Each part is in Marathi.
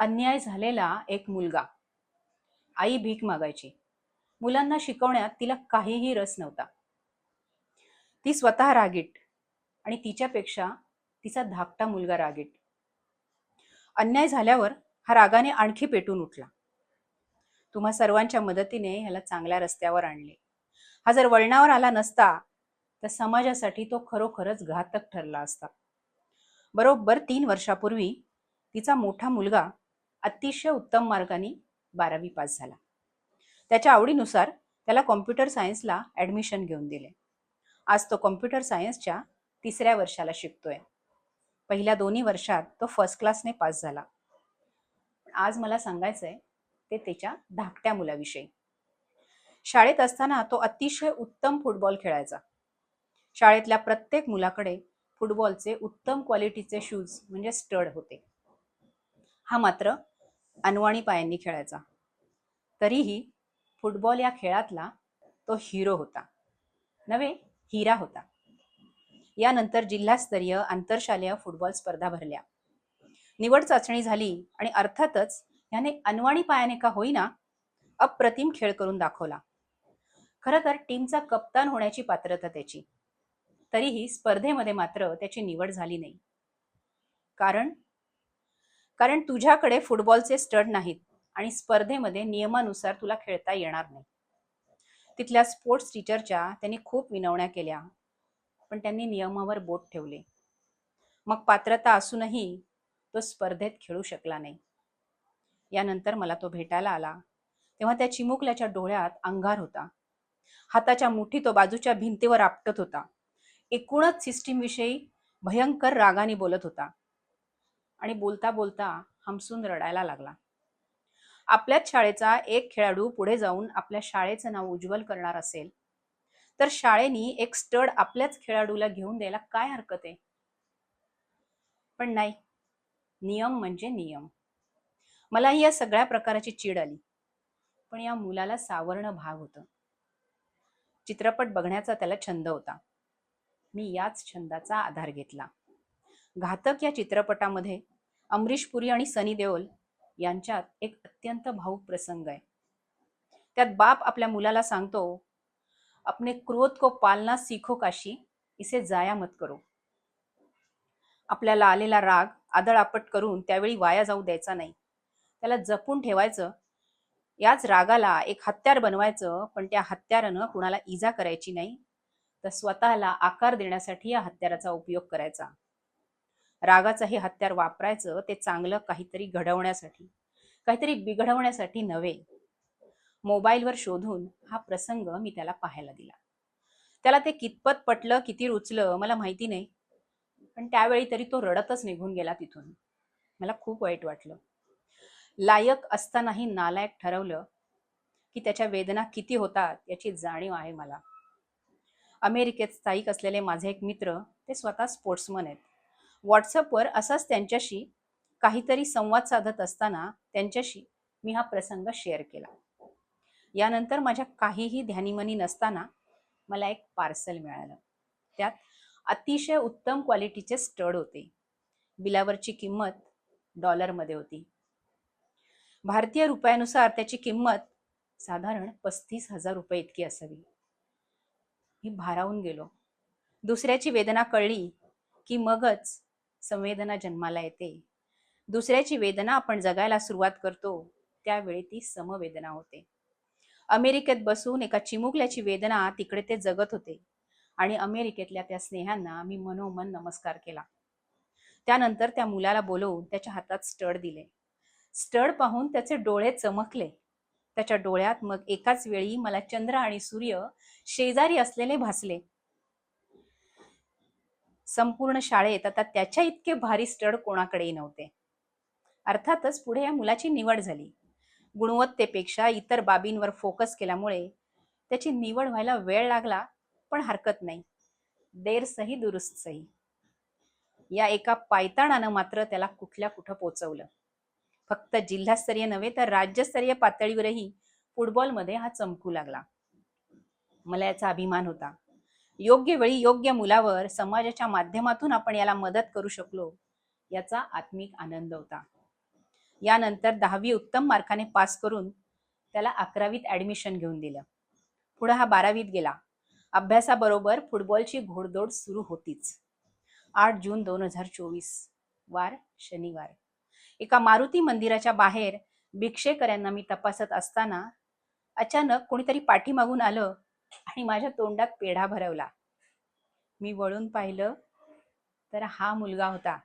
अन्याय झालेला एक मुलगा. आई भीक मागायची. मुलांना शिकवण्यात तिला काहीही रस नव्हता. ती स्वतः रागीट आणि तिच्यापेक्षा तिचा धाकटा मुलगा रागीट. अन्याय झाल्यावर हा रागाने आणखी पेटून उठला. तुम्हा सर्वांच्या मदतीने ह्याला चांगल्या रस्त्यावर आणले. हा जर वळणावर आला नसता तर समाजासाठी तो खरोखरच घातक ठरला असता. बरोबर 3 वर्षापूर्वी तिचा मोठा मुलगा अतिशय उत्तम मार्गाने 12वी पास झाला. त्याच्या आवडीनुसार त्याला कॉम्प्युटर सायन्सला ॲडमिशन घेऊन दिले. आज तो कॉम्प्युटर सायन्सच्या 3ऱ्या वर्षाला शिकतोय. पहिल्या 2 वर्षात तो फर्स्ट क्लासने पास झाला. आज मला सांगायचंय ते त्याच्या धाकट्या मुलाविषयी. शाळेत असताना तो अतिशय उत्तम फुटबॉल खेळायचा. शाळेतल्या प्रत्येक मुलाकडे फुटबॉलचे उत्तम क्वालिटीचे शूज म्हणजे स्टड होते. हा मात्र अनवाणी पायांनी खेळायचा. तरीही फुटबॉल या खेळातला तो हिरो होता, नव्हे हिरा होता. यानंतर जिल्हास्तरीय आंतरशालेय फुटबॉल स्पर्धा भरल्या. निवड चाचणी झाली आणि अर्थातच याने अनवाणी पायाने का होईना अप्रतिम खेळ करून दाखवला. खरं तर टीमचा कप्तान होण्याची पात्रता त्याची. तरीही स्पर्धेमध्ये मात्र त्याची निवड झाली नाही. कारण तुझ्याकडे फुटबॉलचे स्टड नाहीत आणि स्पर्धेमध्ये नियमानुसार तुला खेळता येणार नाही. तिथल्या स्पोर्ट्स टीचरच्या त्यांनी खूप विनवण्या केल्या, पण त्यांनी नियमावर बोट ठेवले. मग पात्रता असूनही तो स्पर्धेत खेळू शकला नाही. यानंतर मला तो भेटायला आला तेव्हा त्या चिमुकल्याच्या डोळ्यात अंगार होता. हाताच्या मुठी तो बाजूच्या भिंतीवर आपटत होता. एकूणच सिस्टीम विषयी भयंकर रागाने बोलत होता आणि बोलता बोलता हमसून रडायला लागला. आपल्याच शाळेचा एक खेळाडू पुढे जाऊन आपल्या शाळेचं नाव उज्ज्वल करणार असेल तर शाळेनी एक स्टड आपल्याच खेळाडूला घेऊन द्यायला काय हरकत आहे? पण नाही, नियम म्हणजे नियम. मलाही या सगळ्या प्रकाराची चीड आली, पण या मुलाला सावरणं भाग होतं. चित्रपट बघण्याचा त्याला छंद होता. मी याच छंदाचा आधार घेतला. घातक या चित्रपटामध्ये अमरीश पुरी आणि सनी देओल यांच्यात एक अत्यंत भावूक प्रसंग आहे. त्यात बाप आपल्या मुलाला सांगतो, अपने क्रोध को पालना सीखो काशी, इसे जाया मत करो. आपल्याला आलेला राग आदळआपट करून त्यावेळी वाया जाऊ द्यायचा नाही. त्याला जपून ठेवायचं. याच रागाला एक हत्यार बनवायचं, पण त्या हत्यारानं कुणाला इजा करायची नाही, तर स्वतःला आकार देण्यासाठी या हत्याराचा उपयोग करायचा. रागाचं हे हत्यार वापरायचं ते चांगलं काहीतरी घडवण्यासाठी, काहीतरी बिघडवण्यासाठी नव्हे. मोबाईलवर शोधून हा प्रसंग मी त्याला पाहायला दिला. त्याला ते कितपत पटलं, किती रुचलं मला माहिती नाही, पण त्यावेळी तरी तो रडतच निघून गेला तिथून. मला खूप वाईट वाटलं. लायक असतानाही नालायक ठरवलं की त्याच्या वेदना किती होतात याची जाणीव आहे मला. अमेरिकेत स्थायिक असलेले माझे एक मित्र, ते स्वतः स्पोर्ट्समन आहेत. व्हॉट्सअपवर असाच त्यांच्याशी काहीतरी संवाद साधत असताना त्यांच्याशी मी हा प्रसंग शेअर केला. यानंतर माझ्या काहीही ध्यानीमनी नसताना मला एक पार्सल मिळालं. त्यात अतिशय उत्तम क्वालिटीचे स्टड होते. बिलावरची किंमत डॉलरमध्ये होती. भारतीय रुपयानुसार त्याची किंमत साधारण 35,000 रुपये इतकी असावी. मी भारावून गेलो. दुसऱ्याची वेदना कळली की मगच संवेदना जन्माला येते. दुसऱ्याची वेदना आपण जगायला सुरुवात करतो त्यावेळी ती समवेदना होते. अमेरिकेत बसून एका चिमुकल्याची वेदना तिकडे ते जगत होते आणि अमेरिकेतल्या त्या स्नेहांना मी मनोमन नमस्कार केला. त्यानंतर त्या मुलाला बोलवून त्याच्या हातात स्टड दिले. स्टड पाहून त्याचे डोळे चमकले. त्याच्या डोळ्यात मग एकाच वेळी मला चंद्र आणि सूर्य शेजारी असलेले भासले. संपूर्ण शाळेत आता त्याच्या इतके भारी स्टड कोणाकडेही नव्हते. अर्थातच पुढे या मुलाची निवड झाली. गुणवत्तेपेक्षा इतर बाबींवर फोकस केल्यामुळे त्याची निवड व्हायला वेळ लागला, पण हरकत नाही. देर सही दुरुस्त सही. या एका पायताणानं मात्र त्याला कुठल्या कुठं पोचवलं. फक्त जिल्हास्तरीय नव्हे तर राज्यस्तरीय पातळीवरही फुटबॉलमध्ये हा चमकू लागला. मला याचा अभिमान होता. योग्य वेळी योग्य मुलावर समाजाच्या माध्यमातून आपण याला मदत करू शकलो याचा आत्मिक आनंद होता. यानंतर 10वी उत्तम मार्काने पास करून त्याला 11वीत ॲडमिशन घेऊन दिलं. पुढे हा 12वीत गेला. अभ्यासाबरोबर फुटबॉलची घोडदौड सुरू होतीच. 8 जून 2024 वार शनिवार. एका मारुती मंदिराच्या बाहेर भिक्षेकऱ्यांना मी तपासत असताना अचानक कोणीतरी पाठीमागून आलं आणि माझ्या तोंडात पेढा भरवला. मी वळून पाहिलं तर हा मुलगा होता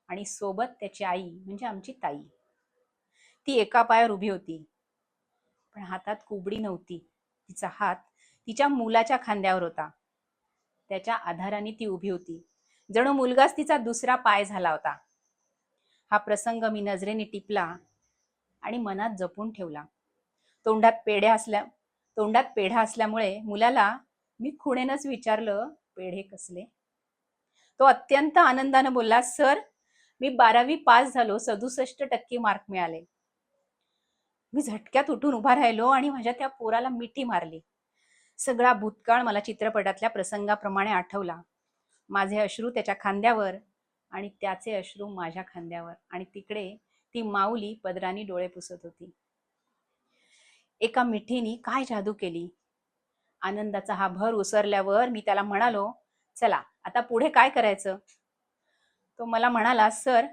आणि सोबत त्याची आई म्हणजे आमची ताई. ती एका पायावर उभी होती, पण हातात कुबडी नव्हती. तिचा हात तिच्या मुलाच्या खांद्यावर होता. त्याच्या आधाराने ती उभी होती. जणू मुलगाच तिचा दुसरा पाय झाला होता. हा प्रसंग मी नजरेने टिपला आणि मनात जपून ठेवला. तोंडात पेढा असल्यामुळे मुलाला मी खुणेनच विचारलं, पेढे कसले? तो अत्यंत आनंदाने बोलला, सर मी 12वी पास झालो, 67% मार्क मिळाले. मी झटक्यात उठून उभा राहिलो आणि माझ्या त्या पोराला मिठी मारली. सगळा भूतकाळ मला चित्रपटातल्या प्रसंगाप्रमाणे आठवला. माझे अश्रू त्याच्या खांद्यावर आणि त्याचे अश्रू माझ्या खांद्यावर, आणि तिकडे ती माऊली पदराने डोळे पुसत होती. एका मिठीने काय जादू केली. आनंदाचा हा भर उसरल्यावर मी त्याला म्हणालो, चला आता पुढे काय करायचं? तो मला म्हणाला, सर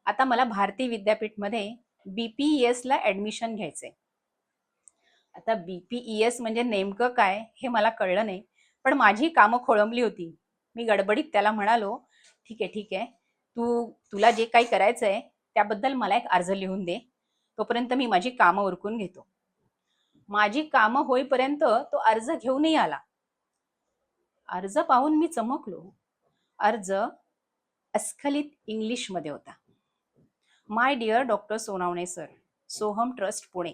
आता मला भारती विद्यापीठमध्ये BPES ला ॲडमिशन घ्यायचंय. आता BPES म्हणजे नेमकं काय हे मला कळलं नाही, पण माझी कामं खोळंबली होती. मी गडबडीत त्याला म्हणालो, ठीक आहे, तुला जे काही करायचंय त्याबद्दल मला एक अर्ज लिहून दे, तोपर्यंत मी माझी कामं उरकून घेतो. माझी कामं होईपर्यंत तो अर्ज घेऊनही आला. अर्ज पाहून मी चमकलो. अर्ज अस्खलित इंग्लिशमध्ये होता. My dear doctor Sonawane sir, Soham trust Pune,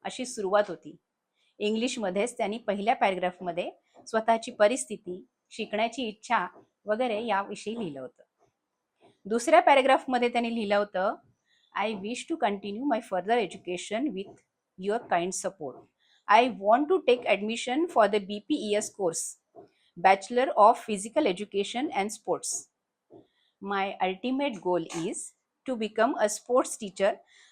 अशी सुरुवात होती. इंग्लिशमध्येच त्यांनी पहिल्या पॅरेग्राफमध्ये स्वतःची परिस्थिती, शिकण्याची इच्छा वगैरे याविषयी लिहिलं होतं. दुसऱ्या पॅरेग्राफमध्ये त्यांनी लिहिलं होतं, I wish to continue my further education with your kind support. I want to take admission for the BPES course, bachelor of physical education and sports. My ultimate goal is to become a sports teacher.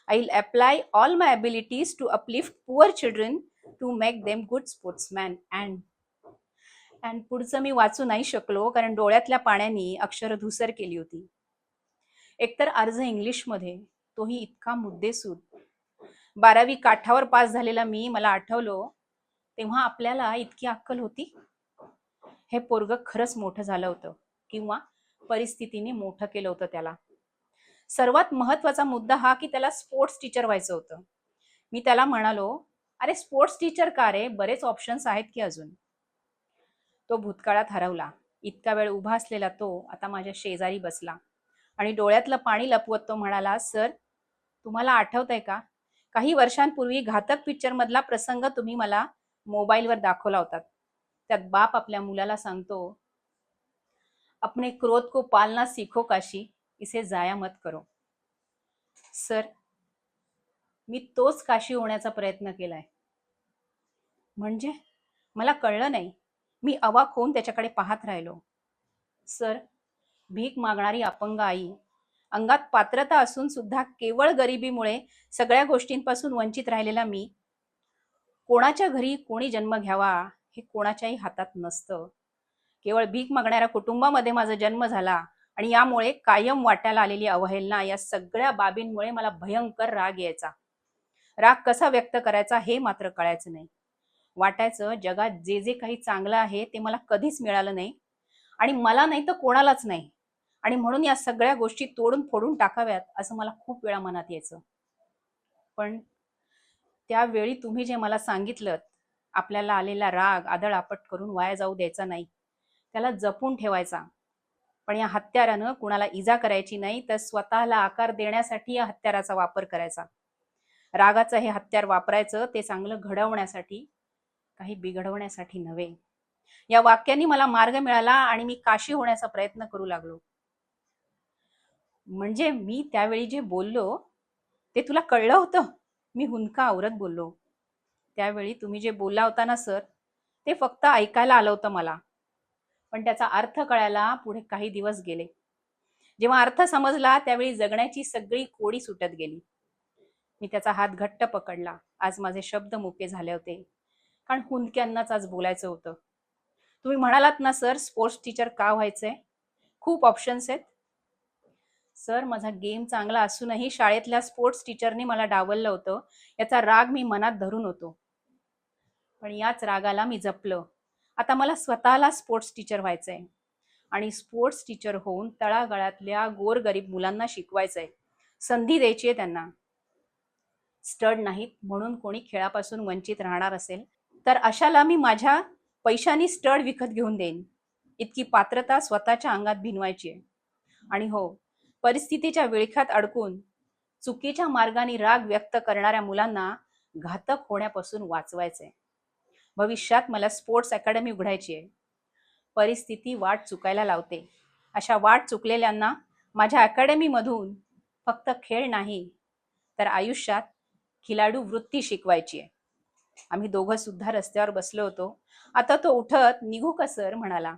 I'll apply all my abilities to uplift poor children to make them good sportsmen. And पुढचं मी वाचू नाही शकलो कारण डोळ्यातल्या पाण्याने अक्षर धुसर केली होती. एकतर अर्ज इंग्लिशमध्ये, तोही इतका मुद्देसूद. 12वी काठावर पास झालेला मला आठवलो, तेव्हा आपल्याला इतकी अक्कल होती? हे पोरग खरंच मोठं झालं होतं किंवा परिस्थितीने मोठं केलं होतं त्याला. सर्वात महत्वाचा मुद्दा हा की त्याला स्पोर्ट्स टीचर व्हायचं होतं. मी त्याला म्हणालो, अरे स्पोर्ट्स टीचर का रे, बरेच ऑप्शन्स आहेत की अजून. तो भूतकाळात हरवला. इतका वेळ उभा असलेला तो आता माझ्या शेजारी बसला आणि डोळ्यातलं पाणी लपवत तो म्हणाला, सर तुम्हाला आठवतंय का, काही वर्षांपूर्वी घातक पिक्चर मधला प्रसंग तुम्ही मला मोबाईलवर दाखवला होता. त्यात बाप आपल्या मुलाला सांगतो, अपने क्रोध को पालना सीखो काशी, इसे जाया मत करो. सर मी तोच काशी होण्याचा प्रयत्न केलाय. म्हणजे मला कळलं नाही. मी अवाक होऊन त्याच्याकडे पाहत राहिलो. सर भीक मागणारी अपंग आई, अंगात पात्रता असून सुद्धा केवळ गरिबीमुळे सगळ्या गोष्टींपासून वंचित राहिलेला मी. कोणाच्या घरी कोणी जन्म घ्यावा हे कोणाच्याही हातात नसतं. केवळ भीक मागणाऱ्या कुटुंबामध्ये माझा जन्म झाला आणि यामुळे कायम वाट्याला आलेली अवहेलना, या सगळ्या बाबींमुळे मला भयंकर राग यायचा. राग कसा व्यक्त करायचा हे मात्र कळायचं नाही. वाटायचं जगात जे जे काही चांगलं आहे ते मला कधीच मिळालं नाही आणि मला नाही तर कोणालाच नाही, आणि म्हणून या सगळ्या गोष्टी तोडून फोडून टाकाव्यात असं मला खूप वेळा मनात यायचं. पण त्यावेळी तुम्ही जे मला सांगितलं, आपल्याला आलेला राग आदळआपट करून वाया जाऊ द्यायचा नाही, त्याला जपून ठेवायचा. पण या हत्यारानं कुणाला इजा करायची नाही, तर स्वतःला आकार देण्यासाठी या हत्याराचा वापर करायचा. रागाचं हे हत्यार वापरायचं ते चांगलं घडवण्यासाठी, काही बिघडवण्यासाठी नव्हे. या वाक्यांनी मला मार्ग मिळाला आणि मी काशी होण्याचा प्रयत्न करू लागलो. म्हणजे मी त्यावेळी जे बोललो ते तुला कळलं होतं? मी हुंदका आवरत बोललो. त्यावेळी तुम्ही जे बोलला होता ना सर, ते फक्त ऐकायला आलं होतं मला, पण त्याचा अर्थ कळायला पुढे काही दिवस गेले. जेव्हा अर्थ समजला त्यावेळी जगण्याची सगळी कोडी सुटत गेली. मी त्याचा हात घट्ट पकडला. आज माझे शब्द मुके झाले होते, कारण हुंदक्यांनाच आज बोलायचं होतं. तुम्ही म्हणालात ना सर, स्पोर्ट्स टीचर का व्हायचंय? खूप ऑप्शन्स आहेत. सर, माझा गेम चांगला असूनही शाळेतल्या स्पोर्ट्स टीचरनी मला डावललं होतं, याचा राग मी मनात धरून होतो. पण याच रागाला मी जपलं. आता मला स्वतःला स्पोर्ट्स टीचर व्हायचंय आणि स्पोर्ट्स टीचर होऊन तळागाळातल्या गोरगरीब मुलांना शिकवायचंय. संधी द्यायची आहे त्यांना. स्टड नाहीत म्हणून कोणी खेळापासून वंचित राहणार असेल तर अशाला मी माझ्या पैशानी स्टड विकत घेऊन देईन. इतकी पात्रता स्वतःच्या अंगात भिनवायची आहे. आणि हो, परिस्थितीच्या विळख्यात अडकून चुकीच्या मार्गाने राग व्यक्त करणाऱ्या मुलांना घातक होण्यापासून वाचवायचंय. भविष्यात मला स्पोर्ट्स अकॅडमी उघडायची आहे. परिस्थिती वाट चुकायला लावते. अशा वाट चुकलेल्यांना माझ्या अकॅडमीमधून फक्त खेळ नाही तर आयुष्यात खिलाडू वृत्ती शिकवायची आहे. आम्ही दोघं सुद्धा रस्त्यावर बसलो होतो. आता तो उठत निघू का सर म्हणाला.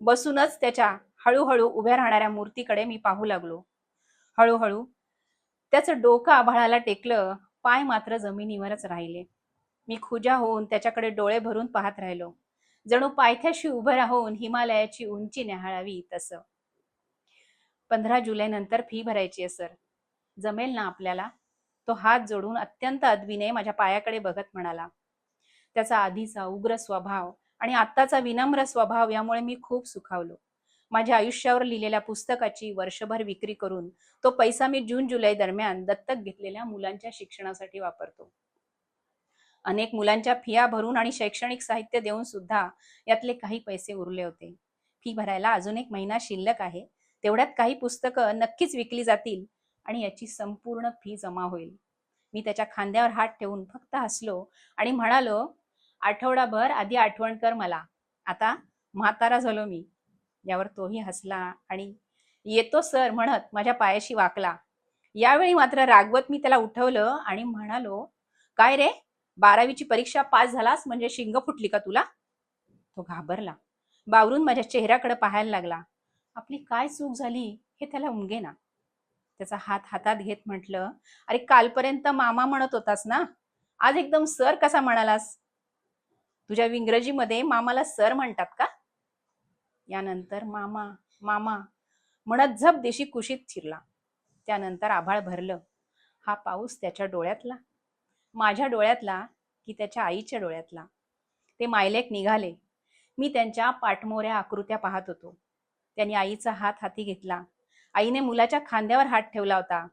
बसूनच त्याच्या हळूहळू उभ्या राहणाऱ्या मूर्तीकडे मी पाहू लागलो. हळूहळू त्याचं डोकं आभाळाला टेकलं, पाय मात्र जमिनीवरच राहिले. मी खुजा होऊन त्याच्याकडे डोळे भरून पाहत राहिलो, जणू पायथ्याशी उभं राहून हिमालयाची उंची न्याहाळावी तसं. 15 जुलै नंतर फी भरायची आहे सर, जमेल ना आपल्याला? तो हात जोडून अत्यंत अदबीने माझ्या पायाकडे बघत म्हणाला. त्याचा आधीचा उग्र स्वभाव आणि आत्ताचा विनम्र स्वभाव यामुळे मी खूप सुखावलो. माझ्या आयुष्यावर लिहिलेल्या पुस्तकाची वर्षभर विक्री करून तो पैसा मी जून जुलै दरम्यान दत्तक घेतलेल्या मुलांच्या शिक्षणासाठी वापरतो. अनेक मुलांच्या फिया भरून आणि शैक्षणिक साहित्य देऊन सुद्धा यातले काही पैसे उरले होते. फी भरायला अजून 1 महिना शिल्लक आहे. तेवढ्यात काही पुस्तकं नक्कीच विकली जातील आणि याची संपूर्ण फी जमा होईल. मी त्याच्या खांद्यावर हात ठेवून फक्त हसलो आणि म्हणालो, आठवडाभर आधी आठवण कर मला, आता म्हातारा झालो मी. यावर तोही हसला आणि येतो सर म्हणत माझ्या पायाशी वाकला. यावेळी मात्र रागवत मी त्याला उठवलं आणि म्हणालो, काय रे, 12वीची परीक्षा पास झालास म्हणजे शिंग फुटली का तुला? तो घाबरला, बावरून माझ्या चेहऱ्याकडे पाहायला लागला. आपली काय चूक झाली हे त्याला उमगेना. त्याचा हात हातात घेत म्हटलं, अरे कालपर्यंत मामा म्हणत होतास ना, आज एकदम सर कसा म्हणालास? तुझ्या इंग्रजीमध्ये मामाला सर म्हणतात का? यानंतर मामा मामा म्हणत झप देशी कुशीत शिरला. त्यानंतर आभाळ भरलं. हा पाऊस त्याच्या डोळ्यातला, माझ्या डोळ्यातला की त्याच्या आईच्या डोळ्यातला. ते मायलेक निघाले. मी त्यांच्या पाठमोऱ्या आकृत्या पाहत होतो. त्यांनी आईचा हात हाती घेतला. आईने मुलाच्या खांद्यावर हात ठेवला होता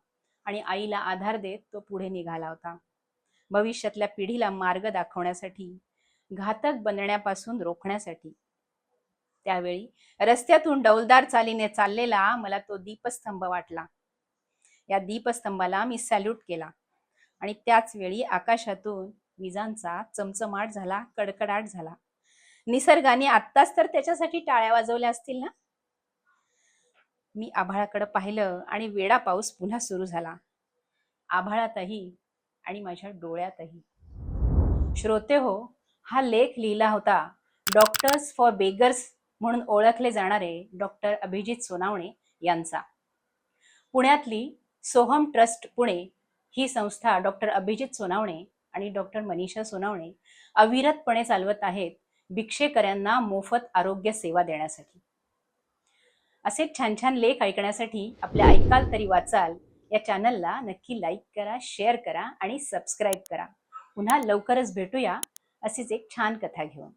आणि आईला आधार देत तो पुढे निघाला होता. भविष्यातल्या पिढीला मार्ग दाखवण्यासाठी, घातक बनण्यापासून रोखण्यासाठी. त्यावेळी रस्त्यातून डौलदार चालीने चाललेला मला तो दीपस्तंभ वाटला. या दीपस्तंभाला मी सॅल्यूट केला आणि त्याच वेळी आकाशातून विजांचा चमचमाट झाला, कडकडाट झाला. निसर्गाने आत्ताच तर त्याच्यासाठी टाळ्या वाजवल्या असतील ना. मी आभाळाकडे पाहिलं आणि वेडा पाऊस पुन्हा सुरू झाला, आभाळातही आणि माझ्या डोळ्यातही. श्रोते हो, हा लेख लिहिला होता डॉक्टर्स फॉर बेगर्स म्हणून ओळखले जाणारे डॉक्टर अभिजित सोनावणे यांचा. पुण्यातली सोहम ट्रस्ट पुणे ही संस्था डॉक्टर अभिजित सोनावणे आणि डॉक्टर मनीषा सोनावणे अविरतपणे चालवत आहेत भिक्षेकऱ्यांना मोफत आरोग्य सेवा देण्यासाठी. असे छान छान लेख ऐकण्यासाठी आपल्या ऐकाल तरी वाचाल या चॅनलला नक्की लाईक करा, शेअर करा आणि सबस्क्राईब करा. पुन्हा लवकरच भेटूया अशीच एक छान कथा घेऊन.